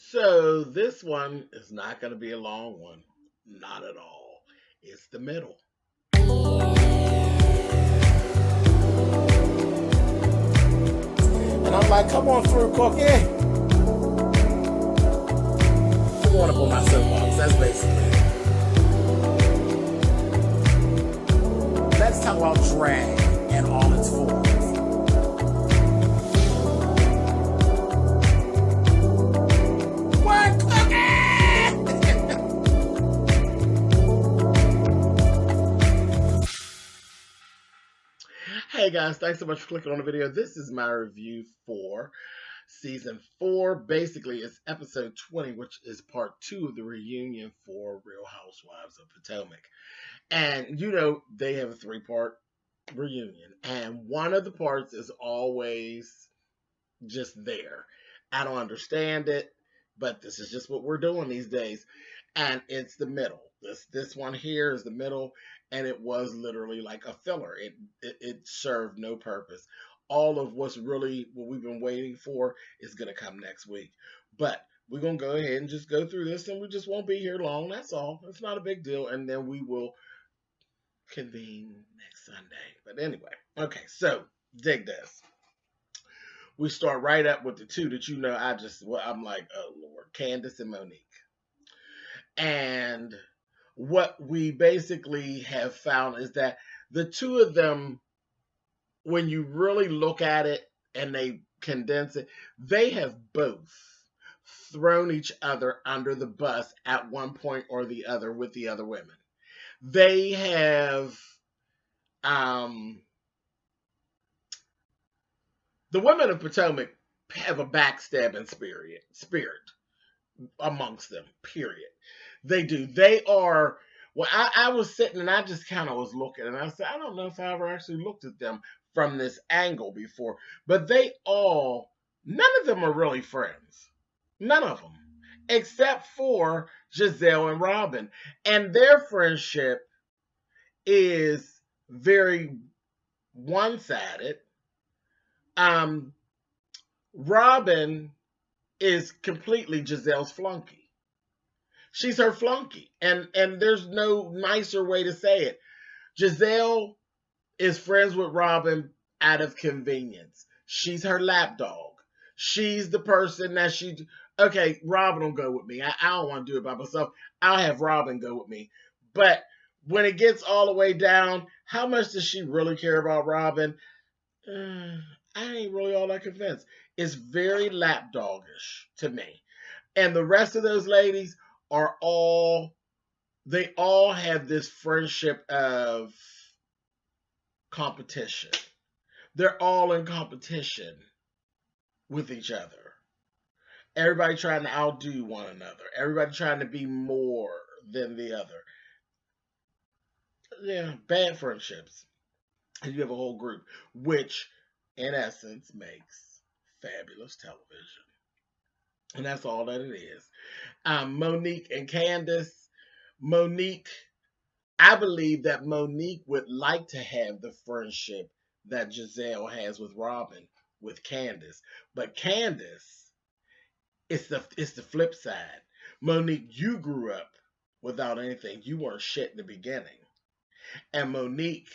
So this one is not going to be a long one. Not at all. It's the middle. And I'm like, come on through, Cookie. I'm going up on my soapbox. That's basically it. Let's talk about drag and all its forms. What, Hey guys, thanks so much for clicking on the video. This is my review for season 4. Basically, it's episode 20, which is part 2 of the reunion for Real Housewives of Potomac. And you know, they have a 3-part reunion, and one of the parts is always just there. I don't understand it, but this is just what we're doing these days. And it's the middle. This one here is the middle, and it was literally like a filler. It served no purpose. All of what's really what we've been waiting for is gonna come next week. But we're gonna go ahead and just go through this, and we just won't be here long. That's all. It's not a big deal, and then we will convene next Sunday. But anyway, okay. So dig this. We start right up with the two that you know. I'm like, oh Lord, Candiace and Monique. And what we basically have found is that the two of them, when you really look at it and they condense it, they have both thrown each other under the bus at one point or the other with the other women. They have, the women of Potomac have a backstabbing spirit amongst them, period. They do. They are, well, I was sitting and I just kind of was looking and I said, I don't know if I ever actually looked at them from this angle before, but none of them are really friends. None of them, except for Gizelle and Robyn. And their friendship is very one-sided. Robyn is completely Gizelle's flunky. She's her flunky, and there's no nicer way to say it. Gizelle is friends with Robyn out of convenience. She's her lapdog. She's the person that okay, Robyn will go with me. I don't want to do it by myself. I'll have Robyn go with me. But when it gets all the way down, how much does she really care about Robyn? I ain't really all that convinced. It's very lapdogish to me. And the rest of those ladies are they all have this friendship of competition. They're all in competition with each other. Everybody trying to outdo one another. Everybody trying to be more than the other. Yeah, bad friendships. And you have a whole group, which in essence makes fabulous television. And that's all that it is. Monique and Candiace. Monique, I believe that Monique would like to have the friendship that Gizelle has with Robyn, with Candiace. But Candiace, it's the flip side. Monique, you grew up without anything. You weren't shit in the beginning. And Monique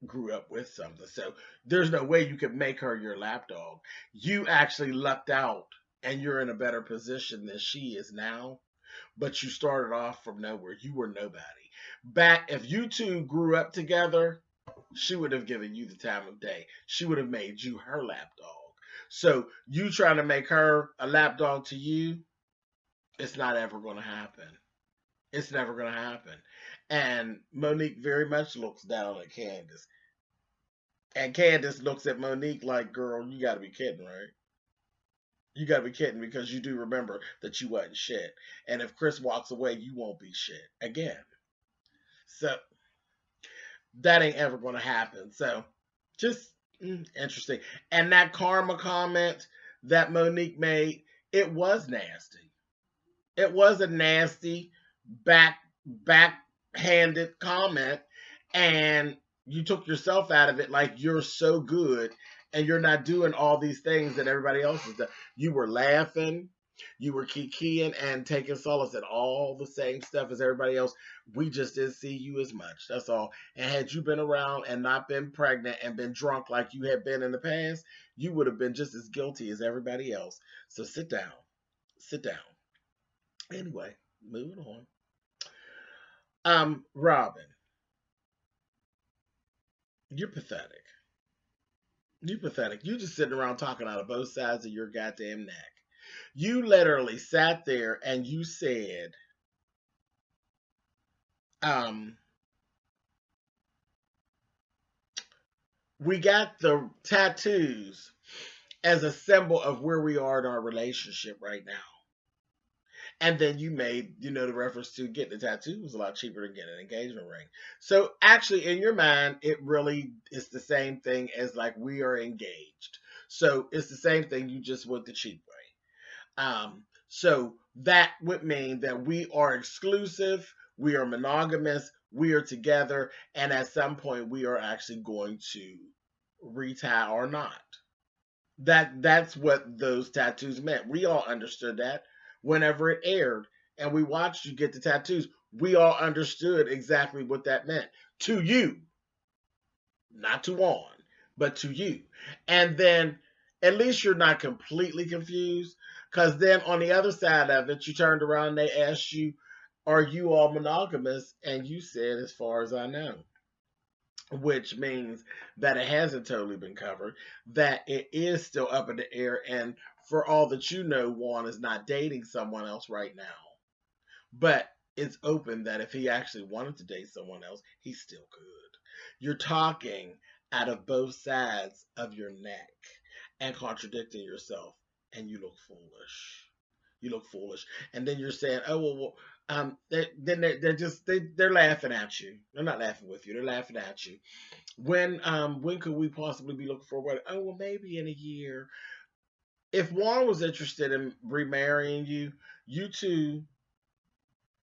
grew up with something. So there's no way you could make her your lapdog. You actually lucked out and you're in a better position than she is now. But you started off from nowhere. You were nobody. Back, if you two grew up together, she would have given you the time of day. She would have made you her lapdog. So you trying to make her a lapdog to you, it's not ever going to happen. It's never going to happen. And Monique very much looks down at Candiace. And Candiace looks at Monique like, girl, you got to be kidding, right? You got to be kidding, because you do remember that you wasn't shit. And if Chris walks away, you won't be shit again. So that ain't ever going to happen. So just interesting. And that karma comment that Monique made, it was nasty. It was a nasty backhanded comment, and you took yourself out of it like you're so good and you're not doing all these things that everybody else is doing. You were laughing. You were kikiing and taking solace in all the same stuff as everybody else. We just didn't see you as much. That's all. And had you been around and not been pregnant and been drunk like you had been in the past, you would have been just as guilty as everybody else. So sit down. Sit down. Anyway, moving on. Robyn, you're pathetic. You're pathetic. You just sitting around talking out of both sides of your goddamn neck. You literally sat there and you said, we got the tattoos as a symbol of where we are in our relationship right now. And then you made, the reference to getting a tattoo was a lot cheaper than getting an engagement ring. So actually, in your mind, it really is the same thing as like we are engaged. So it's the same thing. You just went the cheap way. So that would mean that we are exclusive, we are monogamous, we are together, and at some point we are actually going to retie or not. That's what those tattoos meant. We all understood that whenever it aired and we watched you get the tattoos. We all understood exactly what that meant to you, not to Juan, but to you. And then at least you're not completely confused, because then on the other side of it, you turned around and they asked you, are you all monogamous? And you said, as far as I know, which means that it hasn't totally been covered, that it is still up in the air, and for all that you know, Juan is not dating someone else right now. But it's open that if he actually wanted to date someone else, he still could. You're talking out of both sides of your neck and contradicting yourself, and you look foolish. You look foolish. And then you're saying, oh, well, they're laughing at you. They're not laughing with you. They're laughing at you. When could we possibly be looking for a wedding? Oh, well, maybe in a year. If Juan was interested in remarrying you, you two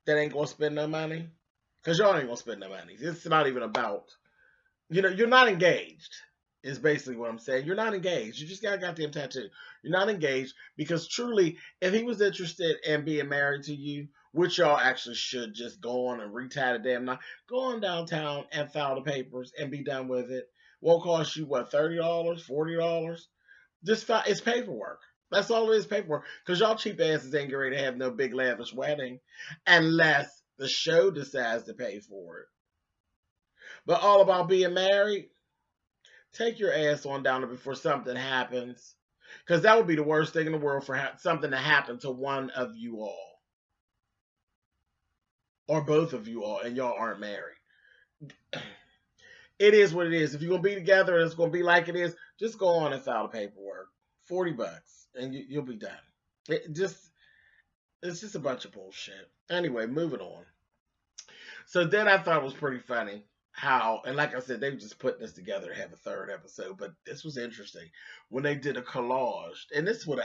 that ain't gonna spend no money, because y'all ain't gonna spend no money. It's not even about, you're not engaged. Is basically what I'm saying. You're not engaged. You just got a goddamn tattoo. You're not engaged because truly, if he was interested in being married to you, which y'all actually should just go on and retie the damn knot, go on downtown and file the papers and be done with it. Won't cost you what, $30, $40? Just file. It's paperwork. That's all it is, paperwork. Because y'all cheap asses ain't ready to have no big lavish wedding unless the show decides to pay for it. But all about being married, take your ass on down there before something happens. Because that would be the worst thing in the world for something to happen to one of you all. Or both of you all, and y'all aren't married. It is what it is. If you're going to be together and it's going to be like it is, just go on and file the paperwork. $40, and you'll be done. It's just a bunch of bullshit. Anyway, moving on. So then I thought it was pretty funny how, and like I said, they were just putting this together to have a third episode, but this was interesting when they did a collage, and this would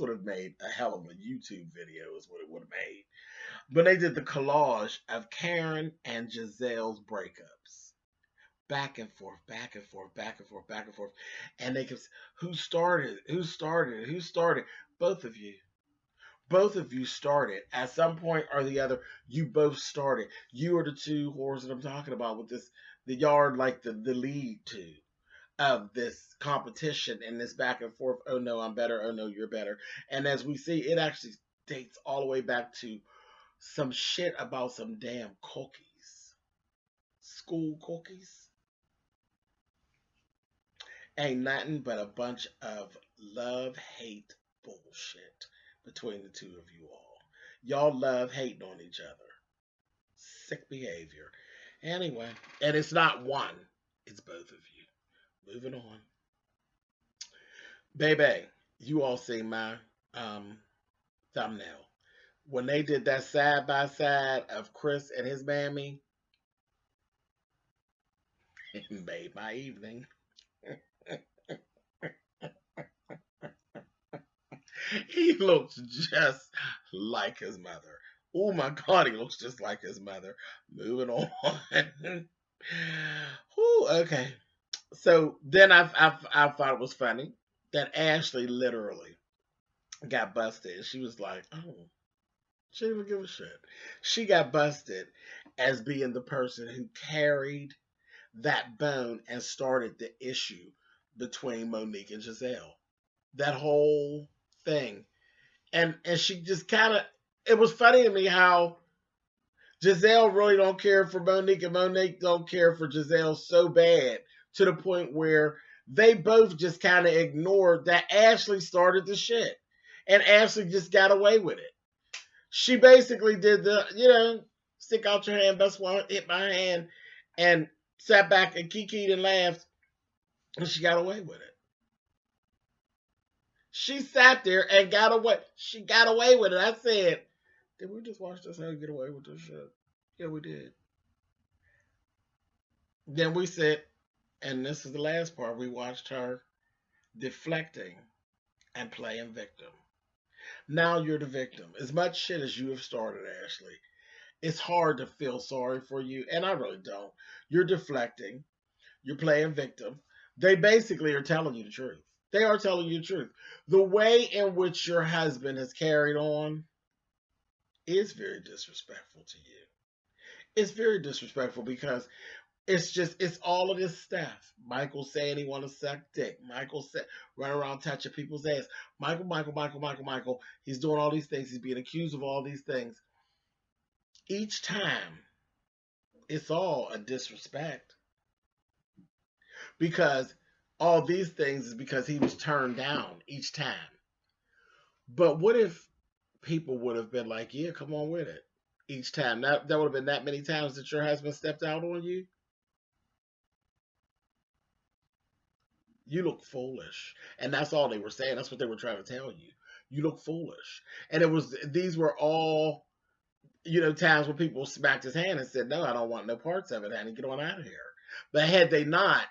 have made a hell of a YouTube video is what it would have made. When they did the collage of Karen and Gizelle's breakups. Back and forth, back and forth, back and forth, back and forth. And they kept, who started? Both of you. Both of you started. At some point or the other, you both started. You are the two whores that I'm talking about with this, the yard like the lead to of this competition and this back and forth. Oh no, I'm better. Oh no, you're better. And as we see, it actually dates all the way back to some shit about some damn cookies. School cookies. Ain't nothing but a bunch of love-hate bullshit between the two of you all. Y'all love hating on each other. Sick behavior. Anyway, and it's not one, it's both of you. Moving on. Baby, you all see my thumbnail. When they did that side by side of Chris and his mammy, it made my evening. He looks just like his mother. Oh my God, he looks just like his mother. Moving on. Ooh, okay. So then I thought it was funny that Ashley literally got busted. She was like, oh, she didn't even give a shit. She got busted as being the person who carried that bone and started the issue between Monique and Gizelle. That whole thing. And she just kind of, it was funny to me how Gizelle really don't care for Monique and Monique don't care for Gizelle so bad to the point where they both just kind of ignored that Ashley started the shit. And Ashley just got away with it. She basically did the, stick out your hand, best one hit my hand, and sat back and kikied and laughed, and she got away with it. She sat there and got away. She got away with it. I said, did we just watch this hoe get away with this shit? Yeah, we did. Then we said, and this is the last part, we watched her deflecting and playing victim. Now you're the victim. As much shit as you have started, Ashley, it's hard to feel sorry for you, and I really don't. You're deflecting. You're playing victim. They basically are telling you the truth. They are telling you the truth. The way in which your husband has carried on is very disrespectful to you. It's very disrespectful because it's all of this stuff. Michael saying he want to suck dick. Michael said run around touching people's ass. Michael. He's doing all these things. He's being accused of all these things. Each time, it's all a disrespect. Because all these things is because he was turned down each time. But what if people would have been like, yeah, come on with it each time? That would have been that many times that your husband stepped out on you? You look foolish. And that's all they were saying. That's what they were trying to tell you. You look foolish. And these were all, times when people smacked his hand and said, no, I don't want no parts of it, honey. Get on out of here. But had they not,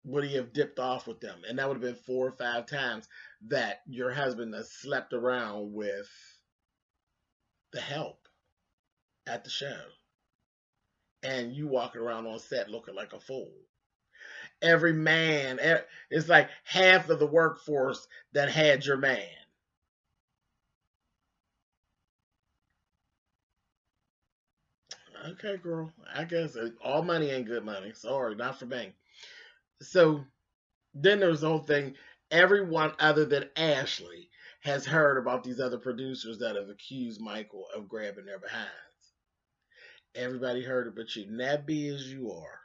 would he have dipped off with them? And that would have been 4 or 5 times that your husband has slept around with the help at the show. And you walking around on set looking like a fool. Every man, it's like half of the workforce that had your man. Okay, girl. I guess all money ain't good money. Sorry, not for me. So then there's the whole thing. Everyone other than Ashley has heard about these other producers that have accused Michael of grabbing their behinds. Everybody heard it but you. Nabby as you are,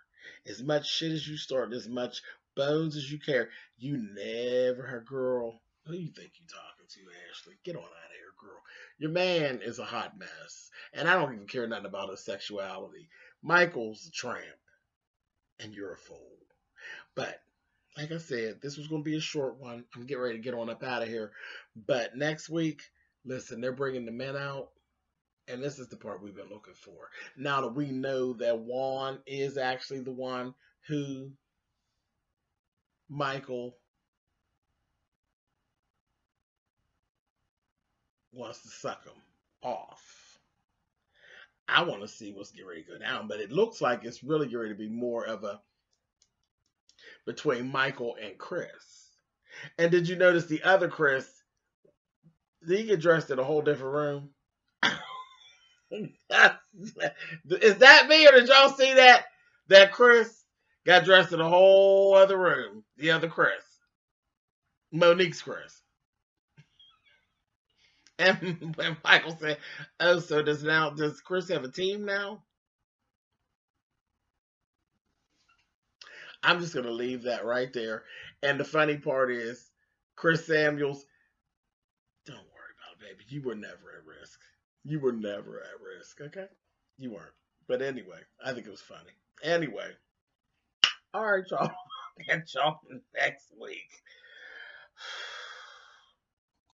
as much shit as you start, as much bones as you carry, you never heard, girl. Who you think you talking to, Ashley? Get on out of here, girl. Your man is a hot mess. And I don't even care nothing about his sexuality. Michael's a tramp. And you're a fool. But, like I said, this was going to be a short one. I'm getting ready to get on up out of here. But next week, listen, they're bringing the men out. And this is the part we've been looking for. Now that we know that Juan is actually the one who Michael wants to suck him off. I want to see what's getting ready to go down, but it looks like it's really getting ready to be more of a between Michael and Chris. And did you notice the other Chris? Did he get dressed in a whole different room? Is that me, or did y'all see that? That Chris got dressed in a whole other room. The other Chris. Monique's Chris. And when Michael said, oh, so does Chris have a team now? I'm just going to leave that right there. And the funny part is, Chris Samuels, don't worry about it, baby. You were never at risk. You were never at risk, okay? You weren't. But anyway, I think it was funny. Anyway, all right, y'all. Catch y'all next week.